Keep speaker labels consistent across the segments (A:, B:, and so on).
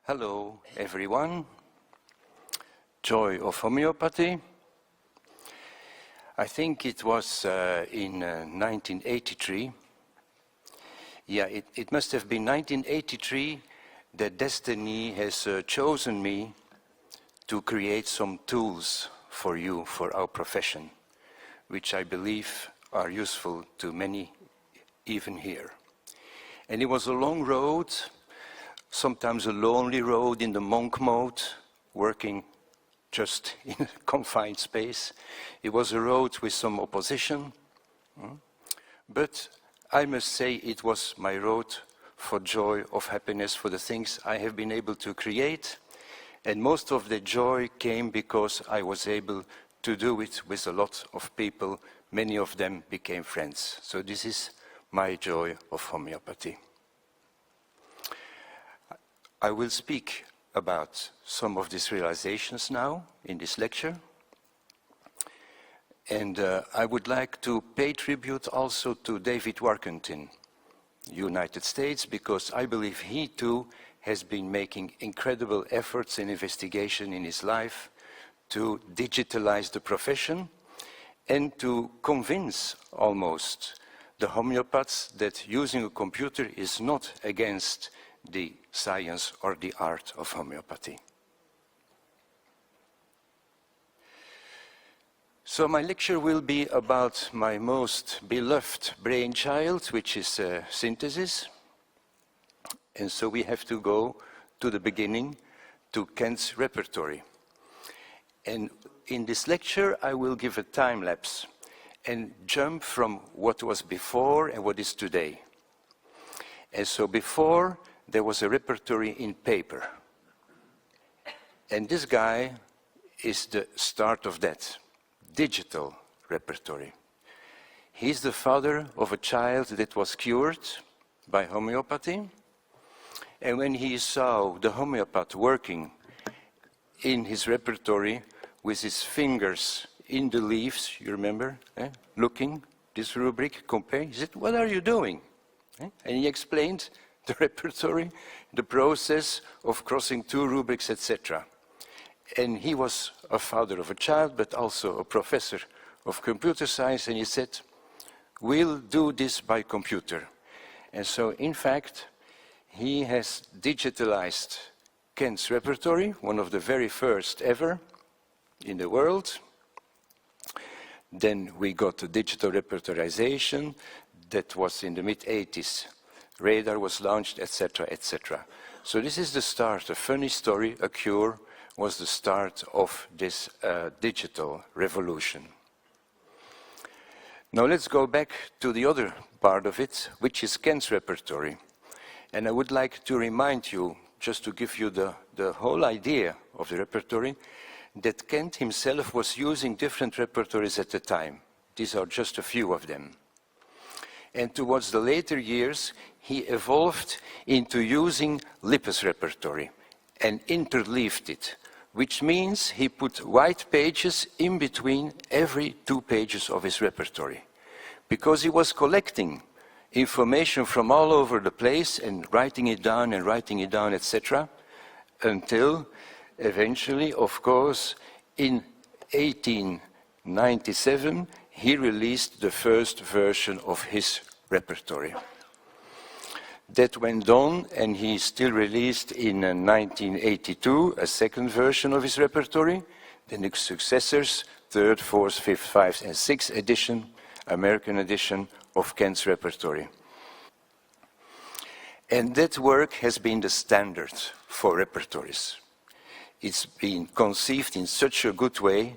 A: Hello, everyone. Joy of homeopathy. I think it was in 1983. Yeah, it must have been 1983 that destiny has chosen me to create some tools for you, for our profession, which I believe are useful to many, even here. And it was a long road, sometimes a lonely road in the monk mode, working just in a confined space. It was a road with some opposition, but I must say it was my road for joy of happiness, for the things I have been able to create. And most of the joy came because I was able to do it with a lot of people. Many of them became friends. So this is my joy of homeopathy. I will speak about some of these realizations now in this lecture. And I would like to pay tribute also to David Warkentin, United States, because I believe he too has been making incredible efforts and investigation in his life to digitalize the profession and to convince almost the homeopaths that using a computer is not against the science or the art of homeopathy. So my lecture will be about my most beloved brainchild, which is synthesis. And so we have to go to the beginning, to Kant's Repertory. And in this lecture, I will give a time lapse and jump from what was before and what is today. And so before, there was a repertory in paper. And this guy is the start of that, digital repertory. He's the father of a child that was cured by homeopathy. And when he saw the homeopath working in his repertory with his fingers in the leaves, you remember, looking, this rubric, compare, he said, "What are you doing?" And he explained the repertory, the process of crossing two rubrics, etc. And he was a father of a child, but also a professor of computer science, and he said, "We'll do this by computer." And so, in fact, he has digitalized Kant's Repertory, one of the very first ever in the world. Then we got the digital repertorization, that was in the mid-80s. Radar was launched, etc., etc. So this is the start, a funny story, a cure was the start of this digital revolution. Now let's go back to the other part of it, which is Kant's Repertory. And I would like to remind you, just to give you the whole idea of the repertory, that Kant himself was using different repertories at the time. These are just a few of them. And towards the later years, he evolved into using Lippes repertory and interleaved it, which means he put white pages in between every 2 pages of his repertory, because he was collecting information from all over the place and writing it down, etc., until eventually, of course, in 1897, he released the first version of his repertory. That went on, and he still released in 1982 a second version of his repertory. Then the successors, third, fourth, fifth, fifth, and sixth edition, American edition of Kant's Repertory. And that work has been the standard for repertories. It's been conceived in such a good way,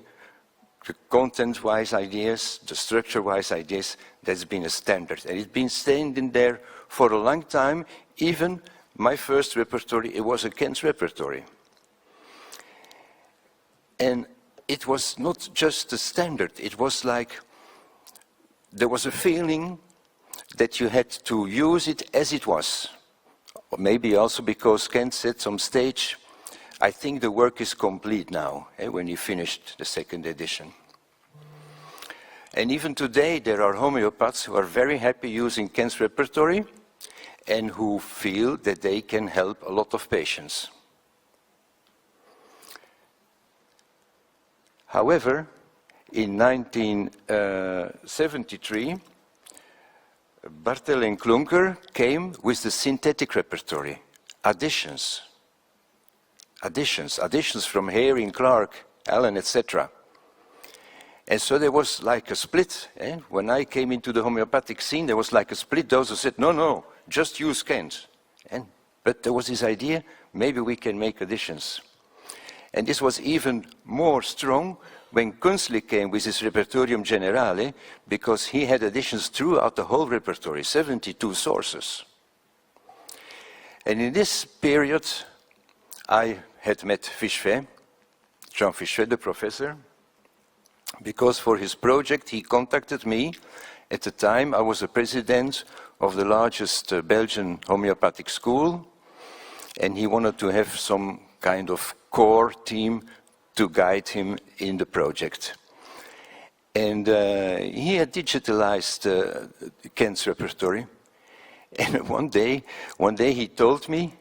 A: the content-wise ideas, the structure-wise ideas, that's been a standard. And it's been staying in there for a long time. Even my first repertory, it was a Kant's Repertory. And it was not just the standard, it was like, there was a feeling that you had to use it as it was. Or maybe also because Kant said on stage, "I think the work is complete now," when he finished the second edition. And even today, there are homeopaths who are very happy using Kant's Repertory and who feel that they can help a lot of patients. However, in 1973, Bartel and Klunker came with the synthetic repertory, additions from Haring, Clark, Allen, etc. And so there was like a split. When I came into the homeopathic scene, there was like a split. Those who said, no, just use Kent. But there was this idea, maybe we can make additions. And this was even more strong when Kusse came with his Repertorium Generale, because he had additions throughout the whole repertory, 72 sources. And in this period, I had met Fischvet, Jean Fischvet, the professor, because for his project he contacted me. At the time I was the president of the largest Belgian homeopathic school, and he wanted to have some kind of core team to guide him in the project. And he had digitalized Kent's repertory, and one day he told me,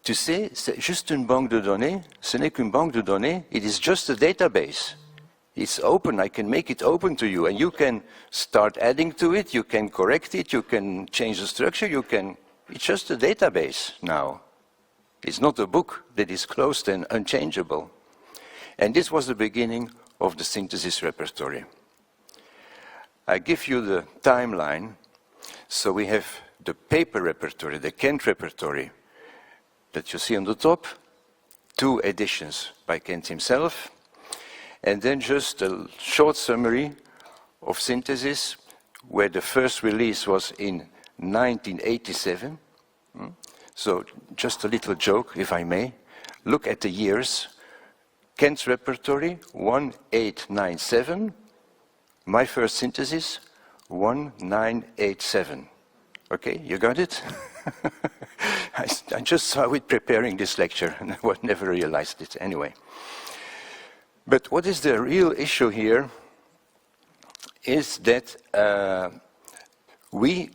A: tu sais, c'est juste une banque de données, ce n'est qu'une banque de données, it is just a database. It's open, I can make it open to you, and you can start adding to it, you can correct it, you can change the structure, it's just a database now. It's not a book that is closed and unchangeable. And this was the beginning of the synthesis repertory. I give you the timeline. So we have the paper repertory, the Kent repertory, that you see on the top, 2 editions by Kent himself, and then just a short summary of synthesis, where the first release was in 1987. So just a little joke, if I may. Look at the years. Kent's repertory, 1897. My first synthesis, 1987. Okay, you got it? I just saw it preparing this lecture, and I never realized it anyway. But what is the real issue here is that we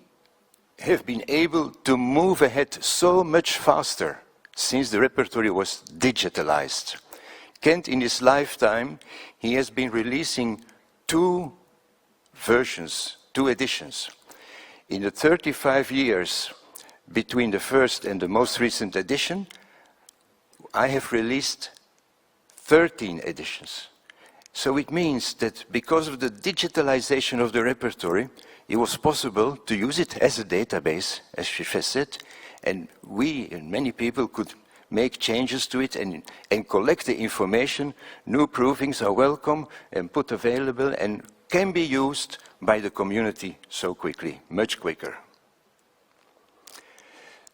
A: have been able to move ahead so much faster since the repertory was digitalized. Kent, in his lifetime, he has been releasing 2 versions, 2 editions. In the 35 years between the first and the most recent edition, I have released 13 editions. So it means that because of the digitalization of the repertory, it was possible to use it as a database, as Fischvet said, and we and many people could make changes to it and collect the information. New provings are welcome and put available and can be used by the community so quickly, much quicker.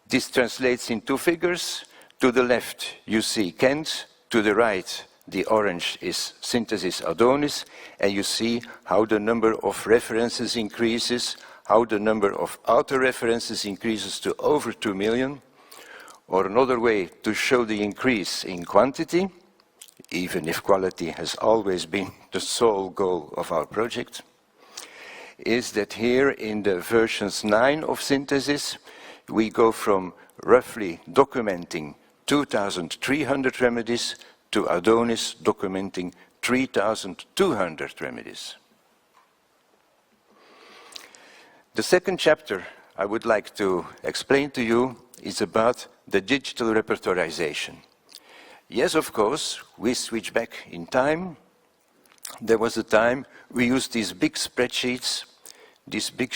A: This translates in 2 figures. To the left, you see Kent. To the right, the orange is synthesis Adonis, and you see how the number of references increases, how the number of auto-references increases to over 2 million. Or another way to show the increase in quantity, even if quality has always been the sole goal of our project, is that here in the versions 9 of synthesis, we go from roughly documenting 2,300 remedies to Adonis documenting 3,200 remedies. The second chapter I would like to explain to you is about the digital repertorization. Yes, of course, we switch back in time. There was a time we used these big spreadsheets, these big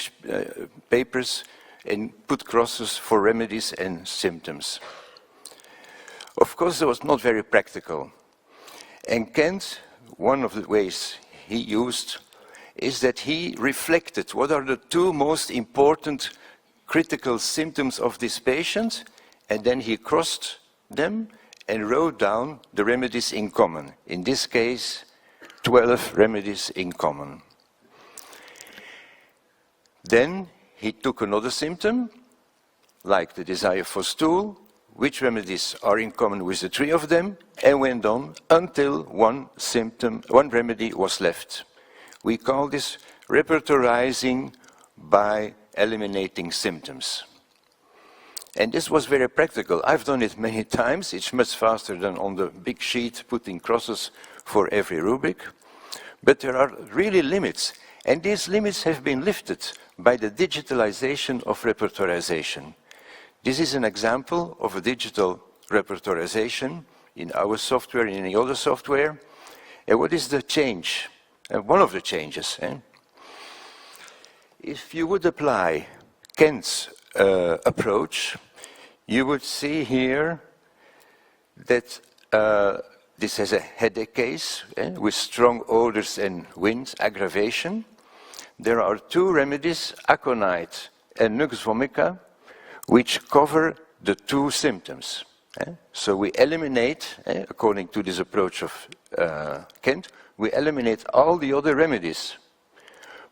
A: papers, and put crosses for remedies and symptoms. Of course, it was not very practical. And Kent, one of the ways he used is that he reflected what are the 2 most important critical symptoms of this patient, and then he crossed them and wrote down the remedies in common. In this case, 12 remedies in common. Then he took another symptom, like the desire for stool, which remedies are in common with the 3 of them, and went on until one remedy was left. We call this repertorizing by eliminating symptoms. And this was very practical. I've done it many times. It's much faster than on the big sheet putting crosses for every rubric, but there are really limits, and these limits have been lifted by the digitalization of repertorization. This is an example of a digital repertorization in our software, in any other software. And what is the change? One of the changes. If you would apply Kent's approach, you would see here that this has a headache case with strong odors and wind aggravation. There are two remedies, aconite and nux vomica, which cover the two symptoms. So we eliminate, according to this approach of Kent, we eliminate all the other remedies.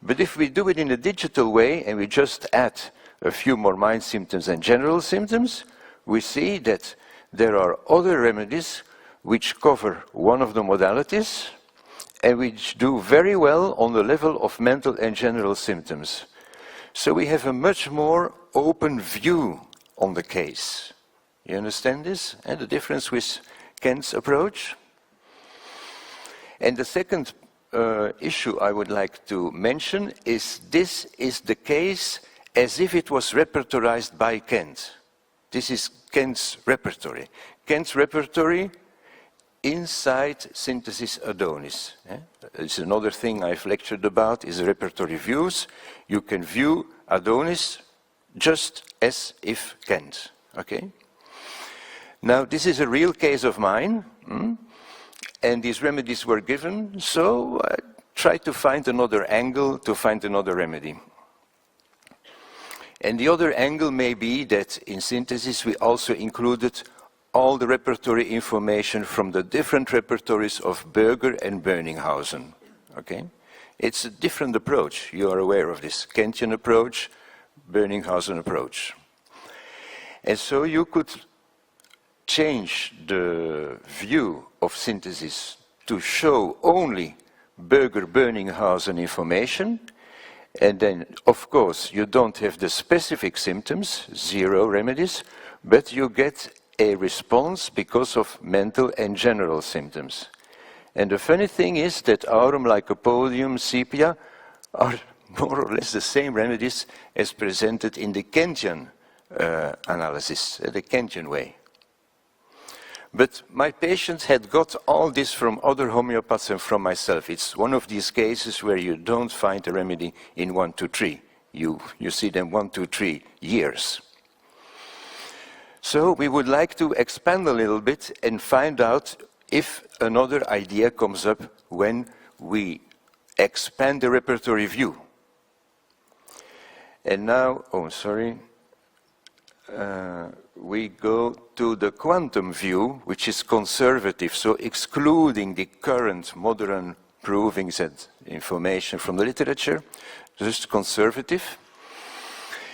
A: But if we do it in a digital way and we just add a few more mind symptoms and general symptoms, we see that there are other remedies which cover one of the modalities and which do very well on the level of mental and general symptoms. So we have a much more open view on the case. You understand this? And the difference with Kent's approach? And the second issue I would like to mention is this is the case as if it was repertorized by Kent. This is Kent's repertory. Kent's repertory inside synthesis Adonis. It's another thing I've lectured about is repertory views. You can view Adonis just as if Kent. Okay? Now, this is a real case of mine. And these remedies were given, so I tried to find another angle to find another remedy. And the other angle may be that in synthesis we also included all the repertory information from the different repertories of Berger and Bönninghausen. Okay? It's a different approach. You are aware of this Kentian approach, Bönninghausen approach. And so you could change the view of synthesis to show only Berger-Bönninghausen information, and then, of course, you don't have the specific symptoms, 0 remedies, but you get a response because of mental and general symptoms. And the funny thing is that aurum, lycopodium, sepia are more or less the same remedies as presented in the Kentian analysis, the Kentian way. But my patients had got all this from other homeopaths and from myself. It's one of these cases where you don't find a remedy in 1, 2, 3. You see them 1, 2, 3 years. So we would like to expand a little bit and find out if another idea comes up when we expand the repertory view. And now, we go to the quantum view, which is conservative, so excluding the current modern provings and information from the literature, just conservative.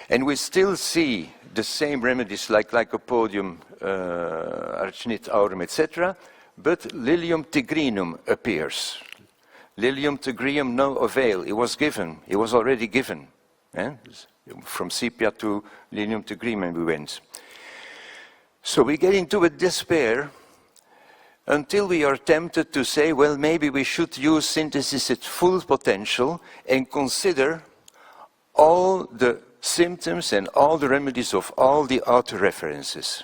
A: And we still see the same remedies like lycopodium, arginate aurum, etc., but Lilium tigrinum appears. Lilium tigrinum, no avail. It was given. It was already given. From sepia to Lilium tigrinum we went. So we get into a despair until we are tempted to say, well, maybe we should use synthesis at full potential and consider all the symptoms and all the remedies of all the outer references.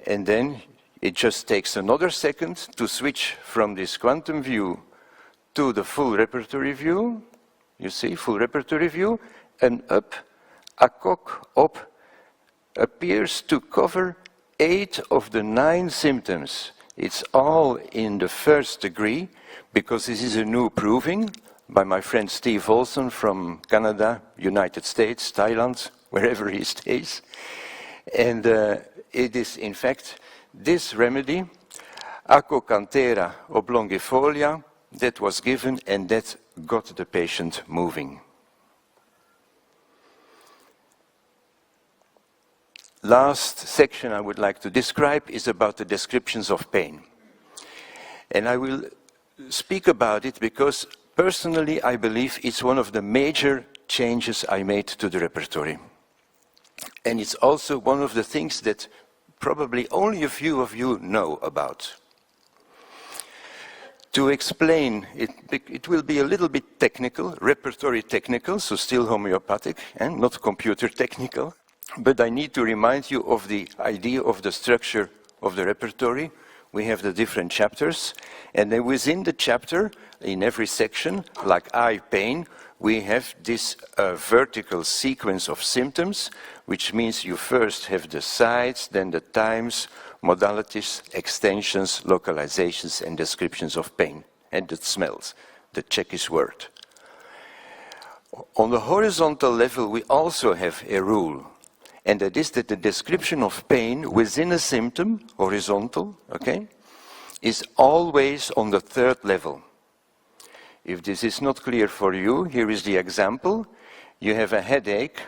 A: And then it just takes another second to switch from this quantum view to the full repertory view. You see, full repertory view, and up, ACOG, op, appears to cover 8 of the 9 symptoms. It's all in the first degree, because this is a new proving by my friend Steve Olson from Canada, United States, Thailand, wherever he stays. And it is, in fact, this remedy, Acocantera oblongifolia, that was given and that got the patient moving. Last section I would like to describe is about the descriptions of pain. And I will speak about it because personally I believe it's one of the major changes I made to the repertory. And it's also one of the things that probably only a few of you know about. To explain, it will be a little bit technical, repertory technical, so still homeopathic and not computer technical. But I need to remind you of the idea of the structure of the repertory. We have the different chapters, and then within the chapter, in every section, like eye pain, we have this vertical sequence of symptoms, which means you first have the sites, then the times, modalities, extensions, localizations, and descriptions of pain, and the smells, the Czechish word. On the horizontal level, we also have a rule, and that is that the description of pain within a symptom, horizontal, okay, is always on the third level. If this is not clear for you, here is the example. You have a headache,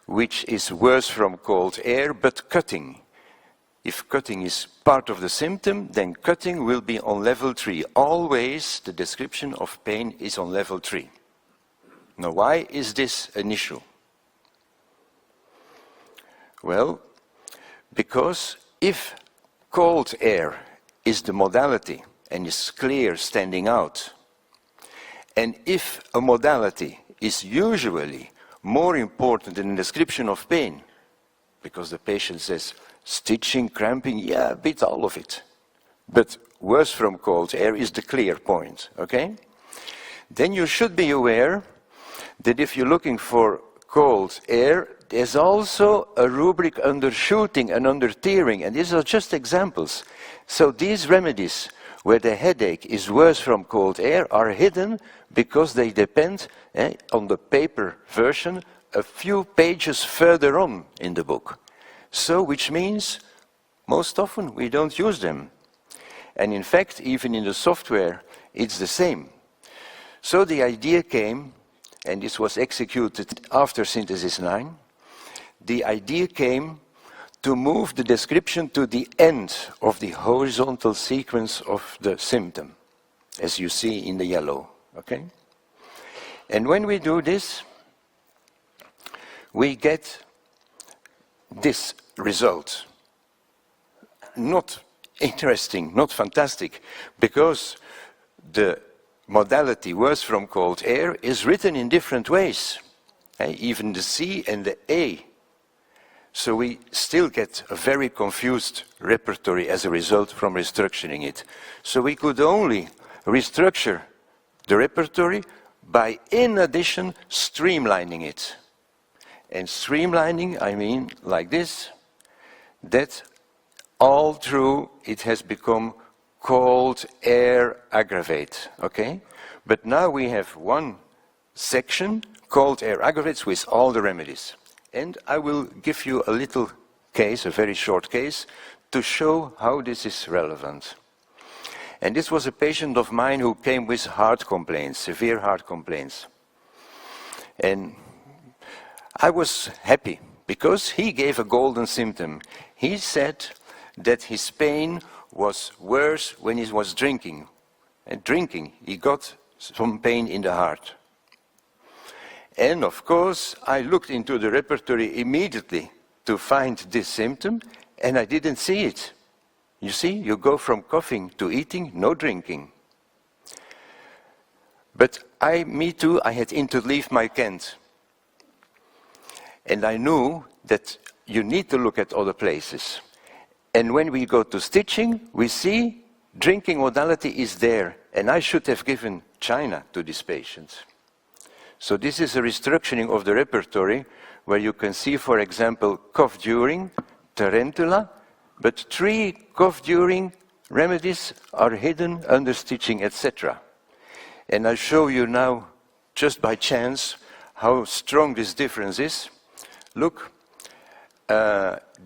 A: which is worse from cold air, but cutting. If cutting is part of the symptom, then cutting will be on level 3. Always the description of pain is on level 3. Now, why is this an issue? Well, because if cold air is the modality and is clear, standing out, and if a modality is usually more important than the description of pain, because the patient says, stitching, cramping, yeah, a bit all of it. But worse from cold air is the clear point, okay? Then you should be aware that if you're looking for cold air, there's also a rubric under shooting and under tearing, and these are just examples. So these remedies, where the headache is worse from cold air, are hidden because they depend on the paper version a few pages further on in the book. So, which means, most often we don't use them. And in fact, even in the software, it's the same. So the idea came, and this was executed after Synthesis 9, the idea came to move the description to the end of the horizontal sequence of the symptom, as you see in the yellow, okay? And when we do this, we get this result. Not interesting, not fantastic, because the modality worse from cold air is written in different ways, even the C and the A. So we still get a very confused repertory as a result from restructuring it. So we could only restructure the repertory by, in addition, streamlining it. And streamlining, I mean like this, that all through it has become cold air aggravate, okay? But now we have one section, cold air aggravates, with all the remedies. And I will give you a little case, a very short case, to show how this is relevant. And this was a patient of mine who came with heart complaints, severe heart complaints. And I was happy because he gave a golden symptom. He said that his pain was worse when he was drinking. And drinking, he got some pain in the heart. And of course, I looked into the repertory immediately to find this symptom, and I didn't see it. You see, you go from coughing to eating, no drinking. But me too, I had to leave my Kent. And I knew that you need to look at other places. And when we go to stitching, we see drinking modality is there. And I should have given China to this patient. So this is a restructuring of the repertory where you can see, for example, cough during, tarantula, but 3 cough during remedies are hidden under stitching, etc. And I'll show you now, just by chance, how strong this difference is. Look,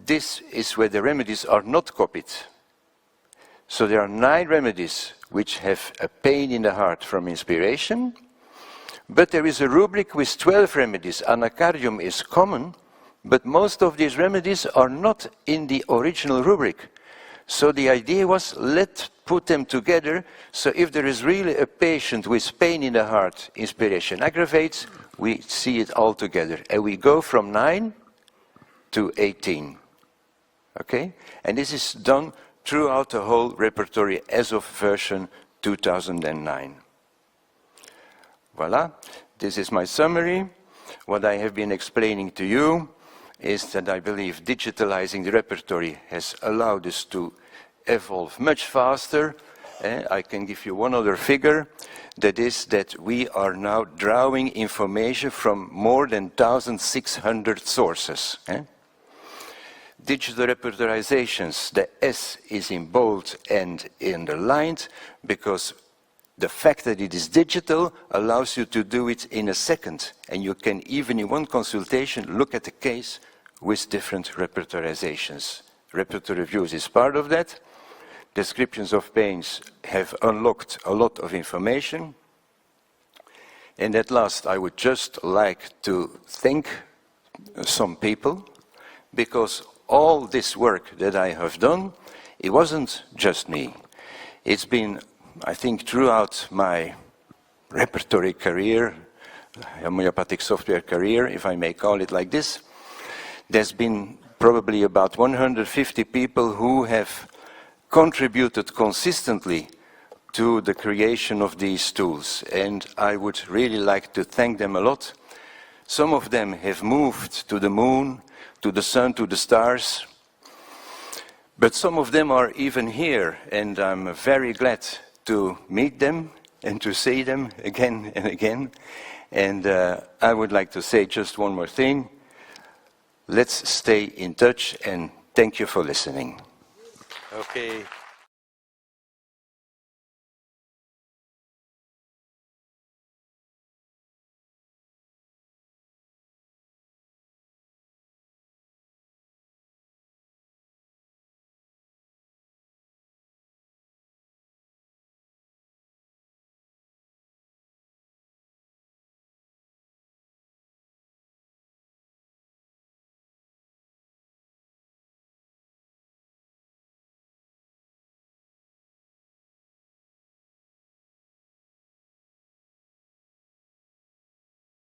A: this is where the remedies are not copied. So there are 9 remedies which have a pain in the heart from inspiration, but there is a rubric with 12 remedies. Anacardium is common, but most of these remedies are not in the original rubric. So the idea was, let's put them together, so if there is really a patient with pain in the heart, inspiration aggravates, we see it all together. And we go from 9 to 18. Okay? And this is done throughout the whole repertory as of version 2009. Voila, this is my summary. What I have been explaining to you is that I believe digitalizing the repertory has allowed us to evolve much faster. I can give you one other figure, that is that we are now drawing information from more than 1,600 sources. Digital repertorizations, the S is in bold and underlined, because the fact that it is digital allows you to do it in a second, and you can even in one consultation look at the case with different repertorizations. Repertory reviews is part of that. Descriptions of pains have unlocked a lot of information. And at last, I would just like to thank some people, because all this work that I have done, it wasn't just me. It's been, I think, throughout my repertory career, homeopathic software career, if I may call it like this, there's been probably about 150 people who have contributed consistently to the creation of these tools, and I would really like to thank them a lot. Some of them have moved to the moon, to the sun, to the stars, but some of them are even here, and I'm very glad to meet them and to see them again and again. And I would like to say just one more thing. Let's stay in touch, and thank you for listening. Okay.